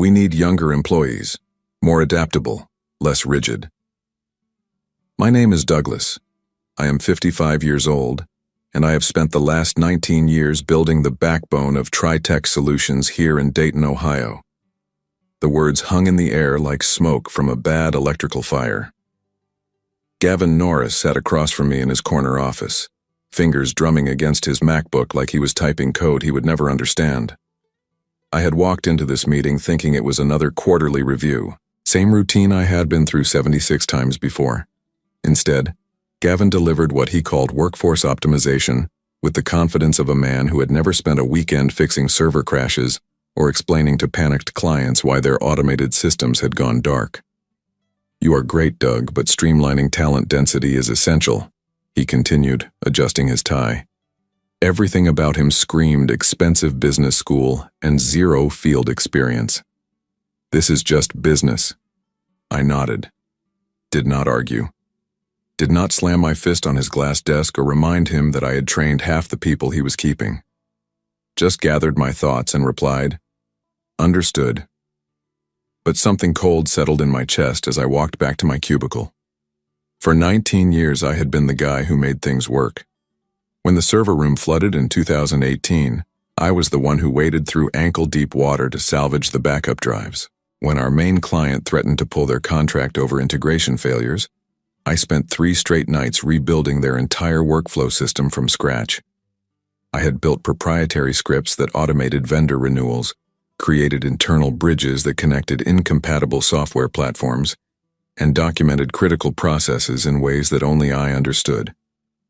We need younger employees, more adaptable, less rigid. My name is Douglas. I am 55 years old, and I have spent the last 19 years building the backbone of TriTech Solutions here in Dayton, Ohio. The words hung in the air like smoke from a bad electrical fire. Gavin Norris sat across from me in his corner office, fingers drumming against his MacBook like he was typing code he would never understand. I had walked into this meeting thinking it was another quarterly review, same routine I had been through 76 times before. Instead, Gavin delivered what he called workforce optimization with the confidence of a man who had never spent a weekend fixing server crashes or explaining to panicked clients why their automated systems had gone dark. "You are great, Doug, but streamlining talent density is essential," he continued, adjusting his tie. Everything about him screamed expensive business school and zero field experience. "This is just business." I nodded. Did not argue. Did not slam my fist on his glass desk or remind him that I had trained half the people he was keeping. Just gathered my thoughts and replied, "Understood." But something cold settled in my chest as I walked back to my cubicle. For 19 years I had been the guy who made things work. When the server room flooded in 2018, I was the one who waded through ankle-deep water to salvage the backup drives. When our main client threatened to pull their contract over integration failures, I spent 3 straight nights rebuilding their entire workflow system from scratch. I had built proprietary scripts that automated vendor renewals, created internal bridges that connected incompatible software platforms, and documented critical processes in ways that only I understood,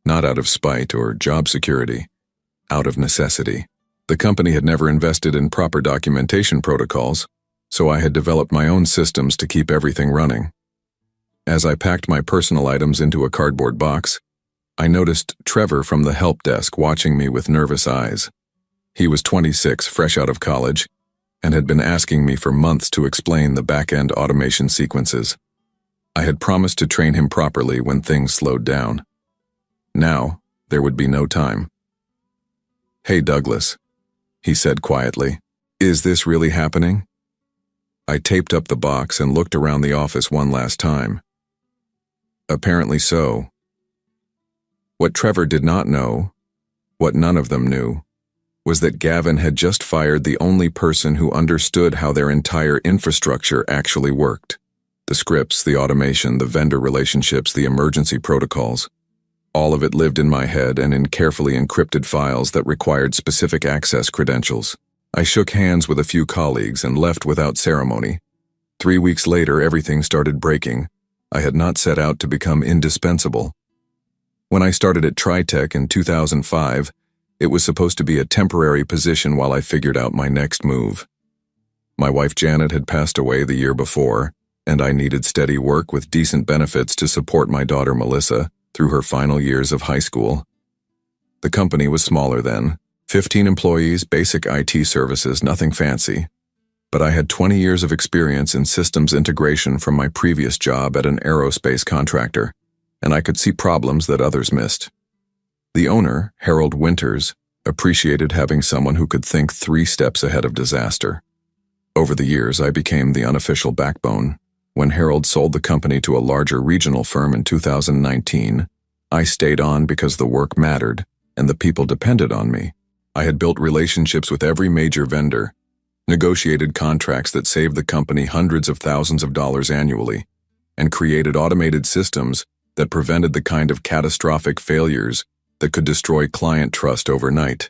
not out of spite or job security, out of necessity. The company had never invested in proper documentation protocols, so I had developed my own systems to keep everything running. As I packed my personal items into a cardboard box, I noticed Trevor from the help desk watching me with nervous eyes. He was 26, fresh out of college, and had been asking me for months to explain the back-end automation sequences. I had promised to train him properly when things slowed down. Now, there would be no time. "Hey, Douglas," he said quietly, "is this really happening?" I taped up the box and looked around the office one last time. Apparently so. What Trevor did not know, what none of them knew, was that Gavin had just fired the only person who understood how their entire infrastructure actually worked. The scripts, the automation, the vendor relationships, the emergency protocols. All of it lived in my head and in carefully encrypted files that required specific access credentials. I shook hands with a few colleagues and left without ceremony. 3 weeks later, everything started breaking. I had not set out to become indispensable. When I started at TriTech in 2005, it was supposed to be a temporary position while I figured out my next move. My wife Janet had passed away the year before, and I needed steady work with decent benefits to support my daughter Melissa through her final years of high school. The company was smaller then, 15 employees, basic IT services, nothing fancy. But I had 20 years of experience in systems integration from my previous job at an aerospace contractor, and I could see problems that others missed. The owner, Harold Winters, appreciated having someone who could think 3 steps ahead of disaster. Over the years, I became the unofficial backbone. When Harold sold the company to a larger regional firm in 2019, I stayed on because the work mattered and the people depended on me. I had built relationships with every major vendor, negotiated contracts that saved the company hundreds of thousands of dollars annually, and created automated systems that prevented the kind of catastrophic failures that could destroy client trust overnight.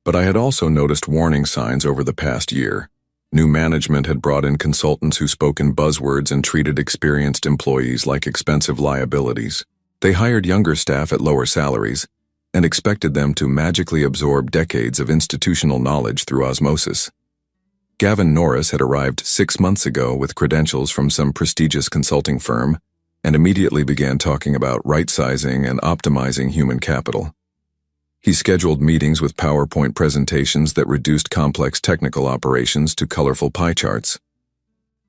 But I had also noticed warning signs over the past year. New management had brought in consultants who spoke in buzzwords and treated experienced employees like expensive liabilities. They hired younger staff at lower salaries and expected them to magically absorb decades of institutional knowledge through osmosis. Gavin Norris had arrived 6 months ago with credentials from some prestigious consulting firm and immediately began talking about right-sizing and optimizing human capital. He scheduled meetings with PowerPoint presentations that reduced complex technical operations to colorful pie charts.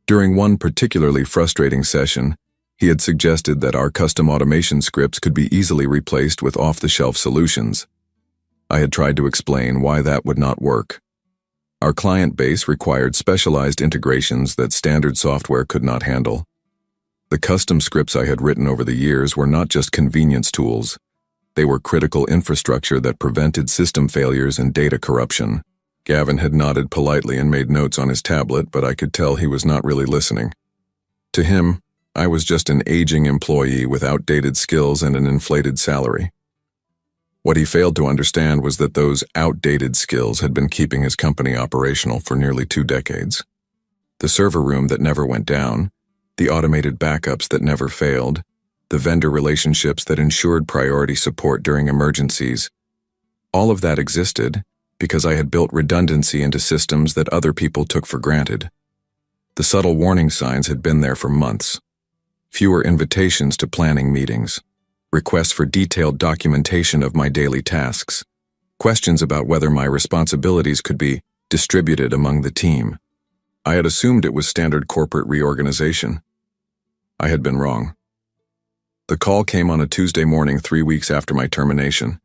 During one particularly frustrating session, he had suggested that our custom automation scripts could be easily replaced with off-the-shelf solutions. I had tried to explain why that would not work. Our client base required specialized integrations that standard software could not handle. The custom scripts I had written over the years were not just convenience tools. They were critical infrastructure that prevented system failures and data corruption. Gavin had nodded politely and made notes on his tablet, but I could tell he was not really listening. To him, I was just an aging employee with outdated skills and an inflated salary. What he failed to understand was that those outdated skills had been keeping his company operational for nearly 2 decades. The server room that never went down, the automated backups that never failed, the vendor relationships that ensured priority support during emergencies. All of that existed because I had built redundancy into systems that other people took for granted. The subtle warning signs had been there for months. Fewer invitations to planning meetings, requests for detailed documentation of my daily tasks, questions about whether my responsibilities could be distributed among the team. I had assumed it was standard corporate reorganization. I had been wrong. The call came on a Tuesday morning 3 weeks after my termination.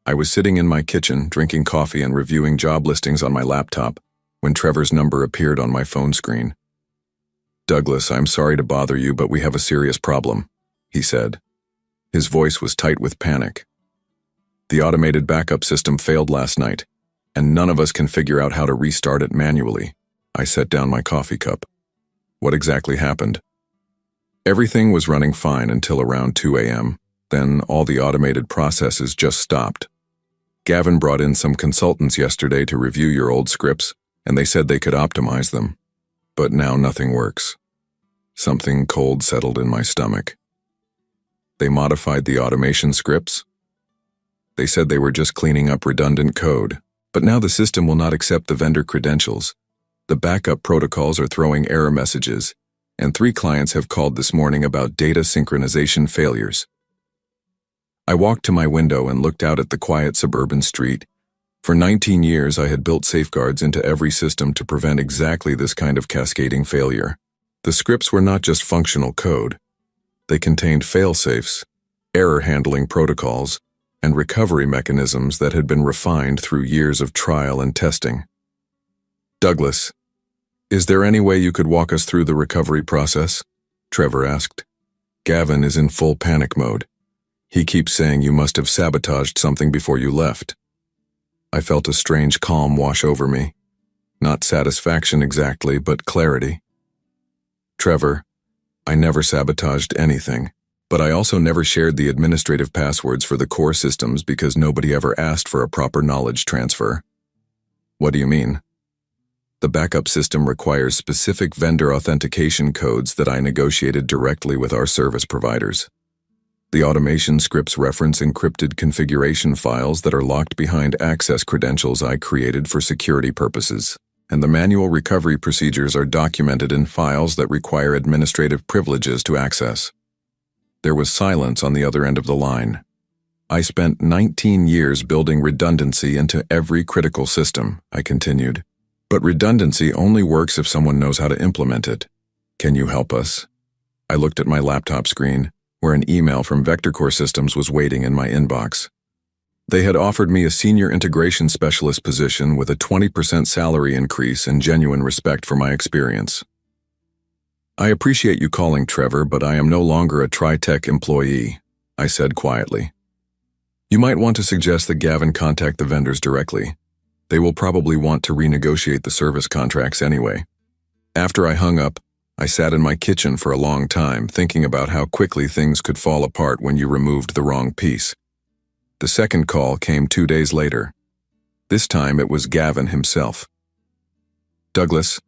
I was sitting in my kitchen, drinking coffee and reviewing job listings on my laptop, when Trevor's number appeared on my phone screen. "Douglas, I'm sorry to bother you, but we have a serious problem," he said. His voice was tight with panic. "The automated backup system failed last night, and none of us can figure out how to restart it manually." I set down my coffee cup. "What exactly happened?" "Everything was running fine until around 2 a.m. Then all the automated processes just stopped. Gavin brought in some consultants yesterday to review your old scripts, and they said they could optimize them. But now nothing works." Something cold settled in my stomach. "They modified the automation scripts?" "They said they were just cleaning up redundant code, but now the system will not accept the vendor credentials. The backup protocols are throwing error messages, and 3 clients have called this morning about data synchronization failures." I walked to my window and looked out at the quiet suburban street. For 19 years, I had built safeguards into every system to prevent exactly this kind of cascading failure. The scripts were not just functional code. They contained fail-safes, error-handling protocols, and recovery mechanisms that had been refined through years of trial and testing. "Douglas, is there any way you could walk us through the recovery process?" Trevor asked. "Gavin is in full panic mode. He keeps saying you must have sabotaged something before you left." I felt a strange calm wash over me. Not satisfaction exactly, but clarity. "Trevor, I never sabotaged anything, but I also never shared the administrative passwords for the core systems because nobody ever asked for a proper knowledge transfer." "What do you mean?" "The backup system requires specific vendor authentication codes that I negotiated directly with our service providers. The automation scripts reference encrypted configuration files that are locked behind access credentials I created for security purposes, and the manual recovery procedures are documented in files that require administrative privileges to access." There was silence on the other end of the line. "I spent 19 years building redundancy into every critical system," I continued. "But redundancy only works if someone knows how to implement it. Can you help us?" I looked at my laptop screen, where an email from Vector Core Systems was waiting in my inbox. They had offered me a senior integration specialist position with a 20% salary increase and genuine respect for my experience. "I appreciate you calling, Trevor, but I am no longer a TriTech employee," I said quietly. "You might want to suggest that Gavin contact the vendors directly. They will probably want to renegotiate the service contracts anyway." After I hung up, I sat in my kitchen for a long time, thinking about how quickly things could fall apart when you removed the wrong piece. The second call came 2 days later. This time it was Gavin himself. "Douglas,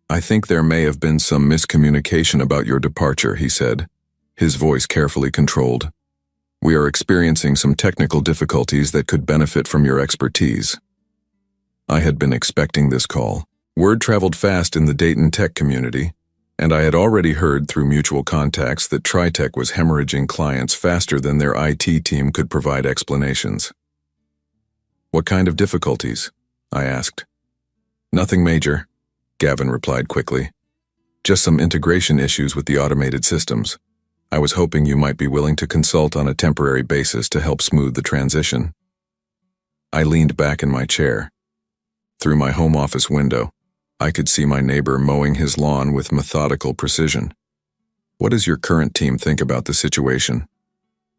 I think there may have been some miscommunication about your departure," he said, his voice carefully controlled. "We are experiencing some technical difficulties that could benefit from your expertise." I had been expecting this call. Word traveled fast in the Dayton tech community, and I had already heard through mutual contacts that TriTech was hemorrhaging clients faster than their IT team could provide explanations. "What kind of difficulties?" I asked. "Nothing major," Gavin replied quickly. "Just some integration issues with the automated systems. I was hoping you might be willing to consult on a temporary basis to help smooth the transition." I leaned back in my chair. Through my home office window, I could see my neighbor mowing his lawn with methodical precision. What does your current team think about the situation?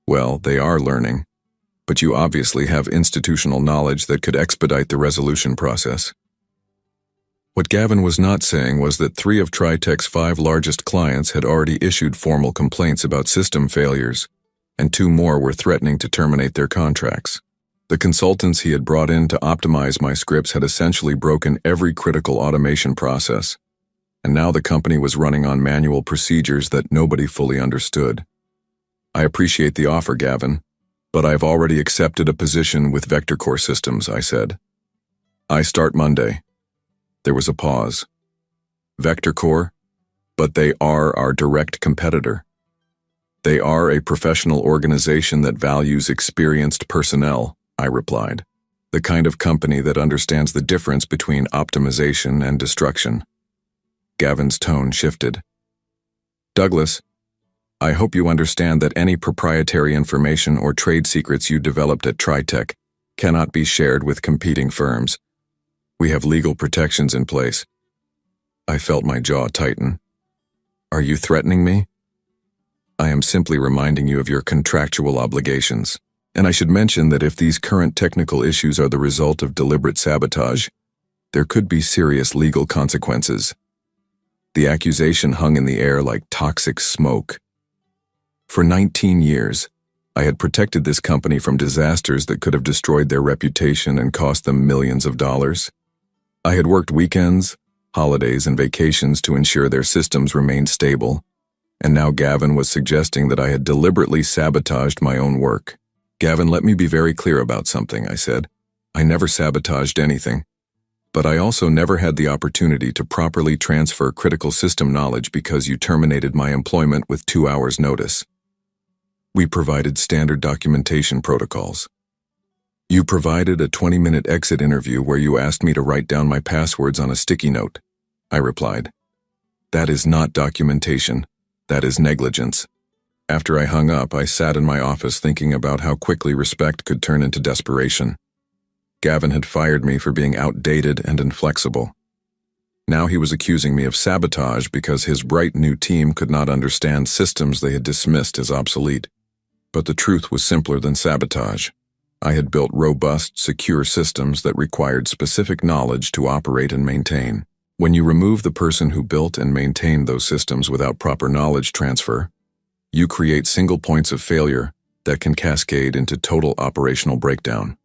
Well, they are learning, but you obviously have institutional knowledge that could expedite the resolution process. What Gavin was not saying was that 3 of TriTech's 5 largest clients had already issued formal complaints about system failures, and 2 more were threatening to terminate their contracts. The consultants he had brought in to optimize my scripts had essentially broken every critical automation process, and now the company was running on manual procedures that nobody fully understood. I appreciate the offer, Gavin, but I've already accepted a position with Vector Core Systems, I said. I start Monday. There was a pause. Vector Core? But they are our direct competitor. They are a professional organization that values experienced personnel, I replied. The kind of company that understands the difference between optimization and destruction. Gavin's tone shifted. Douglas, I hope you understand that any proprietary information or trade secrets you developed at TriTech cannot be shared with competing firms. We have legal protections in place. I felt my jaw tighten. Are you threatening me? I am simply reminding you of your contractual obligations. And I should mention that if these current technical issues are the result of deliberate sabotage, there could be serious legal consequences. The accusation hung in the air like toxic smoke. For 19 years, I had protected this company from disasters that could have destroyed their reputation and cost them millions of dollars. I had worked weekends, holidays, and vacations to ensure their systems remained stable, and now Gavin was suggesting that I had deliberately sabotaged my own work. Gavin, let me be very clear about something, I said. I never sabotaged anything, but I also never had the opportunity to properly transfer critical system knowledge because you terminated my employment with 2 hours' notice. We provided standard documentation protocols. You provided a 20-minute exit interview where you asked me to write down my passwords on a sticky note, I replied. That is not documentation. That is negligence. After I hung up, I sat in my office thinking about how quickly respect could turn into desperation. Gavin had fired me for being outdated and inflexible. Now he was accusing me of sabotage because his bright new team could not understand systems they had dismissed as obsolete. But the truth was simpler than sabotage. I had built robust, secure systems that required specific knowledge to operate and maintain. When you remove the person who built and maintained those systems without proper knowledge transfer, you create single points of failure that can cascade into total operational breakdown.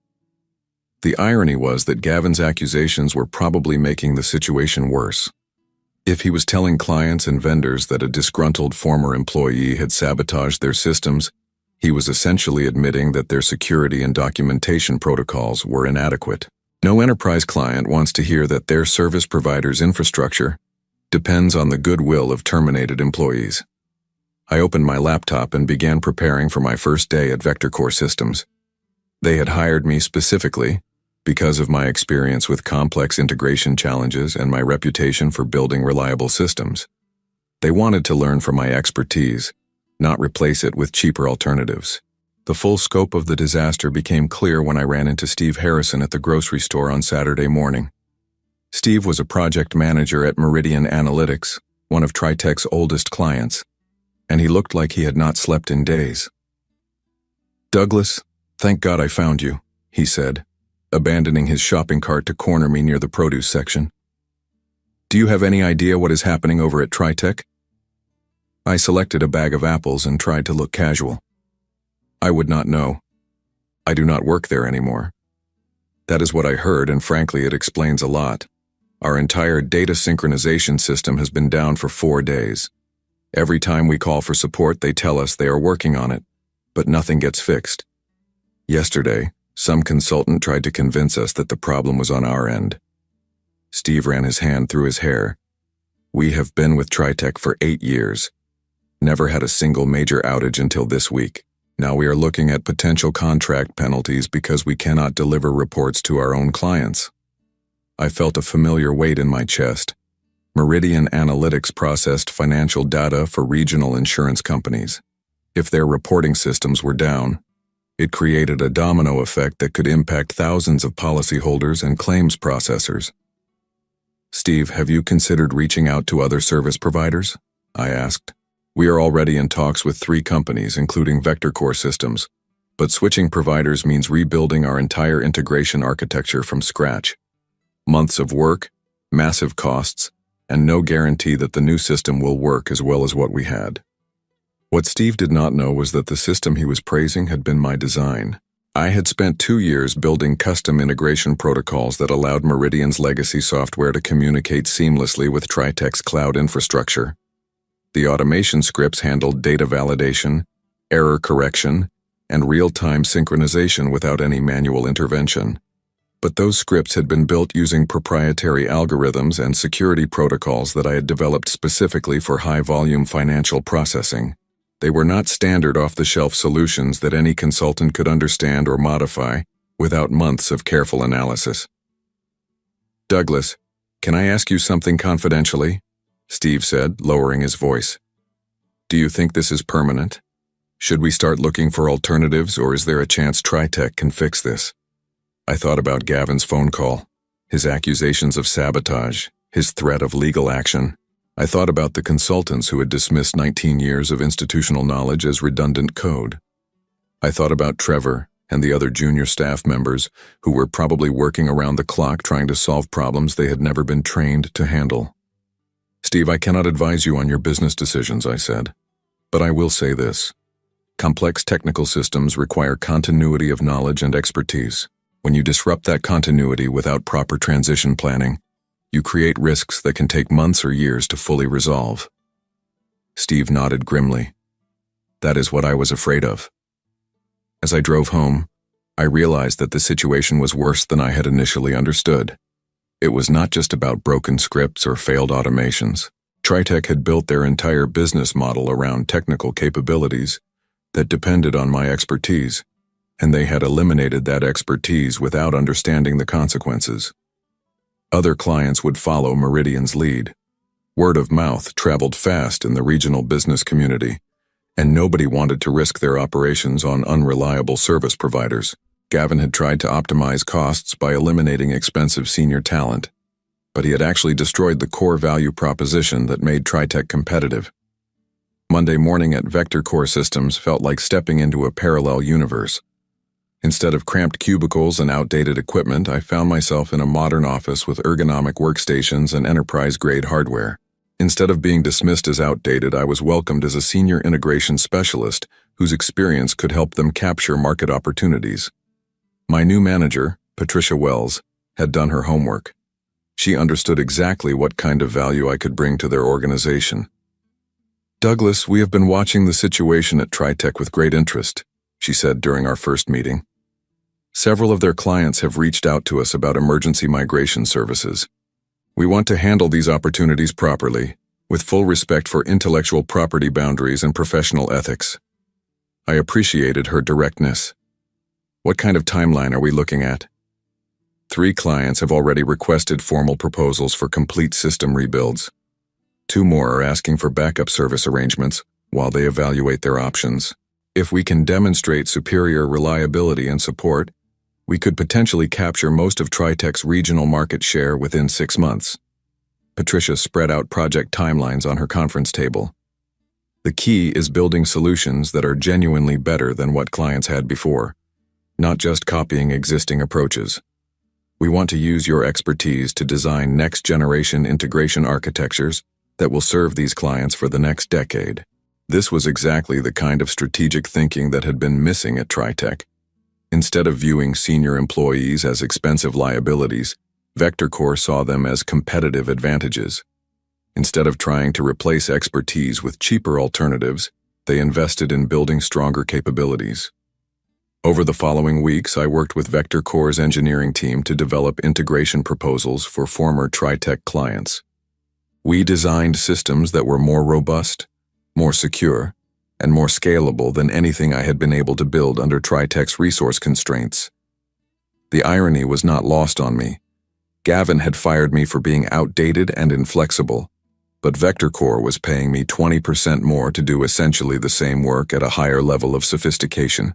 The irony was that Gavin's accusations were probably making the situation worse. If he was telling clients and vendors that a disgruntled former employee had sabotaged their systems, he was essentially admitting that their security and documentation protocols were inadequate. No enterprise client wants to hear that their service provider's infrastructure depends on the goodwill of terminated employees. I opened my laptop and began preparing for my first day at Vector Core Systems. They had hired me specifically because of my experience with complex integration challenges and my reputation for building reliable systems. They wanted to learn from my expertise, not replace it with cheaper alternatives. The full scope of the disaster became clear when I ran into Steve Harrison at the grocery store on Saturday morning. Steve was a project manager at Meridian Analytics, one of TriTech's oldest clients, and he looked like he had not slept in days. Douglas, thank God I found you, he said, abandoning his shopping cart to corner me near the produce section. Do you have any idea what is happening over at TriTech? I selected a bag of apples and tried to look casual. I would not know. I do not work there anymore. That is what I heard, and frankly, it explains a lot. Our entire data synchronization system has been down for 4 days. Every time we call for support, they tell us they are working on it, but nothing gets fixed. Yesterday, some consultant tried to convince us that the problem was on our end. Steve ran his hand through his hair. We have been with TriTech for 8 years. Never had a single major outage until this week. Now we are looking at potential contract penalties because we cannot deliver reports to our own clients. I felt a familiar weight in my chest. Meridian Analytics processed financial data for regional insurance companies. If their reporting systems were down, It created a domino effect that could impact thousands of policyholders and claims processors. "Steve, have you considered reaching out to other service providers?" I asked. "We are already in talks with 3 companies, including Vector Core Systems, but switching providers means rebuilding our entire integration architecture from scratch. Months of work, massive costs, and no guarantee that the new system will work as well as what we had." What Steve did not know was that the system he was praising had been my design. I had spent 2 years building custom integration protocols that allowed Meridian's legacy software to communicate seamlessly with TriTech's cloud infrastructure. The automation scripts handled data validation, error correction, and real-time synchronization without any manual intervention. But those scripts had been built using proprietary algorithms and security protocols that I had developed specifically for high-volume financial processing. They were not standard off-the-shelf solutions that any consultant could understand or modify without months of careful analysis. "Douglas, can I ask you something confidentially?" Steve said, lowering his voice. "Do you think this is permanent? Should we start looking for alternatives, or is there a chance TriTech can fix this?" I thought about Gavin's phone call, his accusations of sabotage, his threat of legal action. I thought about the consultants who had dismissed 19 years of institutional knowledge as redundant code. I thought about Trevor and the other junior staff members who were probably working around the clock trying to solve problems they had never been trained to handle. "Steve, I cannot advise you on your business decisions," I said. "But I will say this. Complex technical systems require continuity of knowledge and expertise. When you disrupt that continuity without proper transition planning, you create risks that can take months or years to fully resolve." Steve nodded grimly. "That is what I was afraid of." As I drove home, I realized that the situation was worse than I had initially understood. It was not just about broken scripts or failed automations. TriTech had built their entire business model around technical capabilities that depended on my expertise, and they had eliminated that expertise without understanding the consequences. Other clients would follow Meridian's lead. Word of mouth traveled fast in the regional business community, and nobody wanted to risk their operations on unreliable service providers. Gavin had tried to optimize costs by eliminating expensive senior talent, but he had actually destroyed the core value proposition that made TriTech competitive. Monday morning at Vector Core Systems felt like stepping into a parallel universe. Instead of cramped cubicles and outdated equipment, I found myself in a modern office with ergonomic workstations and enterprise-grade hardware. Instead of being dismissed as outdated, I was welcomed as a senior integration specialist whose experience could help them capture market opportunities. My new manager, Patricia Wells, had done her homework. She understood exactly what kind of value I could bring to their organization. "Douglas, we have been watching the situation at TriTech with great interest," she said during our first meeting. "Several of their clients have reached out to us about emergency migration services. We want to handle these opportunities properly, with full respect for intellectual property boundaries and professional ethics." I appreciated her directness. "What kind of timeline are we looking at?" 3 clients have already requested formal proposals for complete system rebuilds. 2 more are asking for backup service arrangements while they evaluate their options. If we can demonstrate superior reliability and support, we could potentially capture most of TriTech's regional market share within 6 months. Patricia spread out project timelines on her conference table. "The key is building solutions that are genuinely better than what clients had before, not just copying existing approaches. We want to use your expertise to design next-generation integration architectures that will serve these clients for the next decade." This was exactly the kind of strategic thinking that had been missing at TriTech. Instead of viewing senior employees as expensive liabilities, Vector Core saw them as competitive advantages. Instead of trying to replace expertise with cheaper alternatives, they invested in building stronger capabilities. Over the following weeks, I worked with Vector Core's engineering team to develop integration proposals for former TriTech clients. We designed systems that were more robust, more secure, and more scalable than anything I had been able to build under TriTech's resource constraints. The irony was not lost on me. Gavin had fired me for being outdated and inflexible, but Vector Core was paying me 20% more to do essentially the same work at a higher level of sophistication.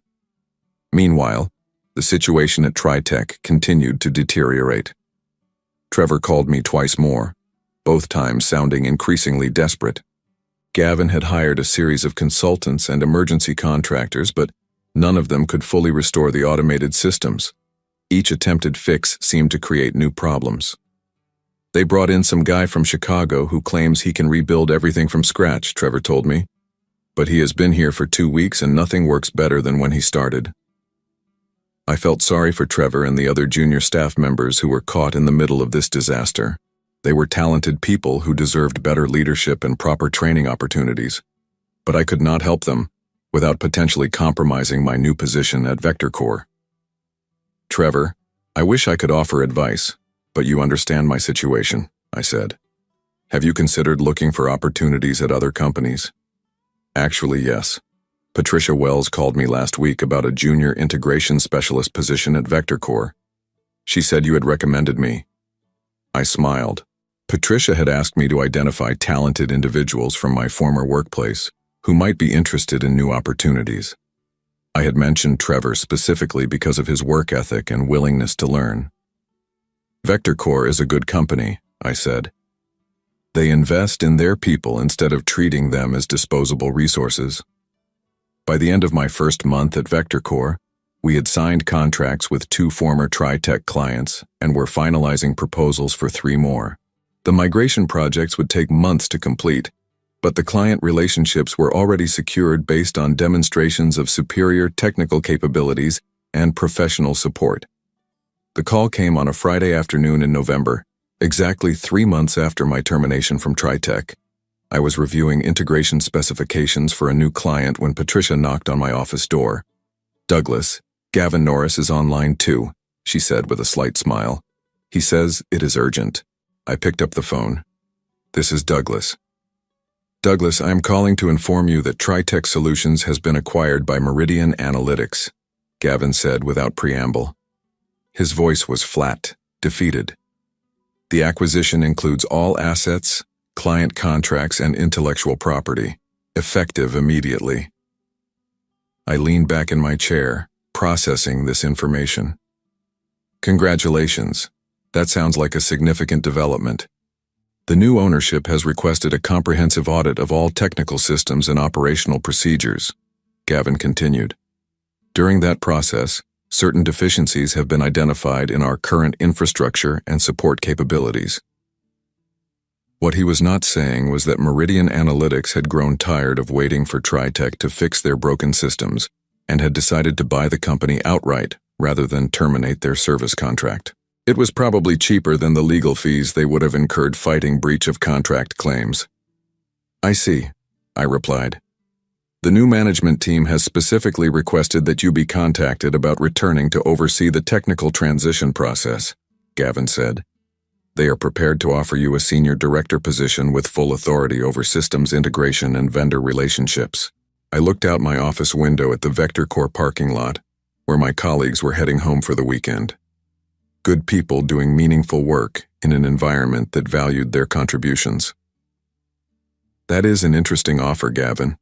Meanwhile, the situation at TriTech continued to deteriorate. Trevor called me twice more, both times sounding increasingly desperate. Gavin had hired a series of consultants and emergency contractors, but none of them could fully restore the automated systems. Each attempted fix seemed to create new problems. They brought in some guy from Chicago who claims he can rebuild everything from scratch, Trevor told me. But he has been here for 2 weeks and nothing works better than when he started. I felt sorry for Trevor and the other junior staff members who were caught in the middle of this disaster. They were talented people who deserved better leadership and proper training opportunities. But I could not help them without potentially compromising my new position at VectorCore. Trevor, I wish I could offer advice, but you understand my situation, I said. Have you considered looking for opportunities at other companies? Actually, yes. Patricia Wells called me last week about a junior integration specialist position at VectorCore. She said you had recommended me. I smiled. Patricia had asked me to identify talented individuals from my former workplace who might be interested in new opportunities. I had mentioned Trevor specifically because of his work ethic and willingness to learn. VectorCore is a good company, I said. They invest in their people instead of treating them as disposable resources. By the end of my first month at VectorCore, we had signed contracts with 2 former TriTech clients and were finalizing proposals for 3 more. The migration projects would take months to complete, but the client relationships were already secured based on demonstrations of superior technical capabilities and professional support. The call came on a Friday afternoon in November, exactly 3 months after my termination from TriTech. I was reviewing integration specifications for a new client when Patricia knocked on my office door. "Douglas, Gavin Norris is online too," she said with a slight smile. "He says it is urgent." I picked up the phone. "This is Douglas." "Douglas, I am calling to inform you that TriTech Solutions has been acquired by Meridian Analytics," Gavin said without preamble. His voice was flat, defeated. "The acquisition includes all assets, client contracts, and intellectual property, effective immediately." I leaned back in my chair, processing this information. "Congratulations. That sounds like a significant development. The new ownership has requested a comprehensive audit of all technical systems and operational procedures," Gavin continued. "During that process, certain deficiencies have been identified in our current infrastructure and support capabilities." What he was not saying was that Meridian Analytics had grown tired of waiting for TriTech to fix their broken systems and had decided to buy the company outright rather than terminate their service contract. It was probably cheaper than the legal fees they would have incurred fighting breach of contract claims. "I see," I replied. "The new management team has specifically requested that you be contacted about returning to oversee the technical transition process," Gavin said. "They are prepared to offer you a senior director position with full authority over systems integration and vendor relationships." I looked out my office window at the VectorCore parking lot, where my colleagues were heading home for the weekend. Good people doing meaningful work in an environment that valued their contributions. "That is an interesting offer, Gavin,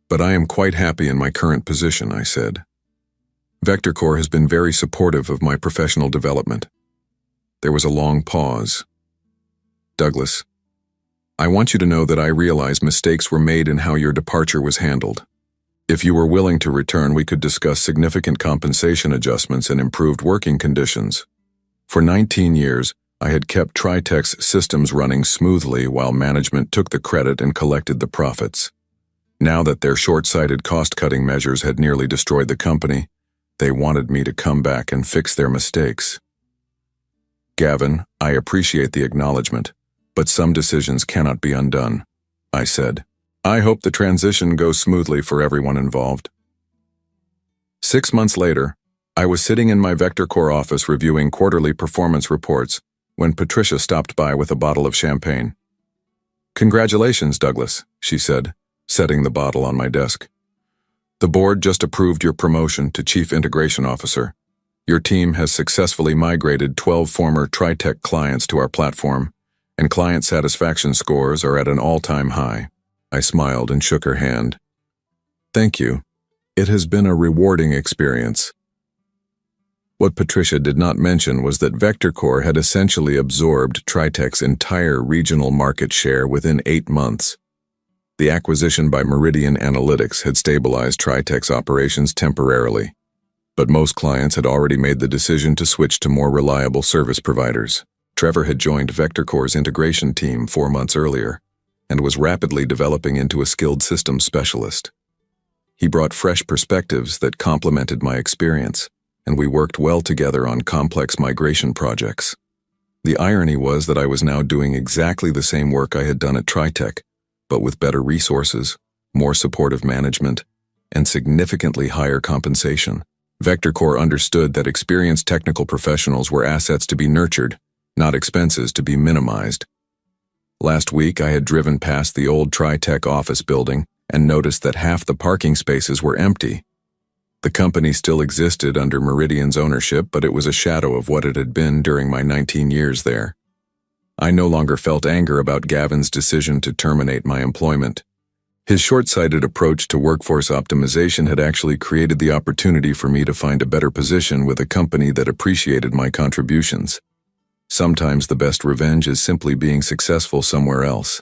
but I am quite happy in my current position," I said. "VectorCore has been very supportive of my professional development." There was a long pause. "Douglas, I want you to know that I realize mistakes were made in how your departure was handled. If you were willing to return, we could discuss significant compensation adjustments and improved working conditions. For 19 years, I had kept TriTech's systems running smoothly while management took the credit and collected the profits. Now that their short-sighted cost-cutting measures had nearly destroyed the company, they wanted me to come back and fix their mistakes. Gavin, I appreciate the acknowledgement, but some decisions cannot be undone, I said. I hope the transition goes smoothly for everyone involved. 6 months later, I was sitting in my VectorCore office reviewing quarterly performance reports when Patricia stopped by with a bottle of champagne. Congratulations, Douglas, she said, setting the bottle on my desk. The board just approved your promotion to Chief Integration Officer. Your team has successfully migrated 12 former TriTech clients to our platform, and client satisfaction scores are at an all-time high. I smiled and shook her hand. Thank you. It has been a rewarding experience, What Patricia did not mention was that VectorCore had essentially absorbed Tritech's entire regional market share within 8 months. The acquisition by Meridian Analytics had stabilized Tritech's operations temporarily, but most clients had already made the decision to switch to more reliable service providers. Trevor had joined VectorCore's integration team 4 months earlier and was rapidly developing into a skilled systems specialist. He brought fresh perspectives that complemented my experience, and we worked well together on complex migration projects. The irony was that I was now doing exactly the same work I had done at Tritech, but with better resources, more supportive management, and significantly higher compensation. VectorCore understood that experienced technical professionals were assets to be nurtured, not expenses to be minimized. Last week, I had driven past the old Tritech office building and noticed that half the parking spaces were empty. The company still existed under Meridian's ownership, but it was a shadow of what it had been during my 19 years there. I no longer felt anger about Gavin's decision to terminate my employment. His short-sighted approach to workforce optimization had actually created the opportunity for me to find a better position with a company that appreciated my contributions. Sometimes the best revenge is simply being successful somewhere else.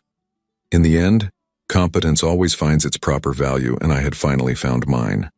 In the end, competence always finds its proper value, and I had finally found mine.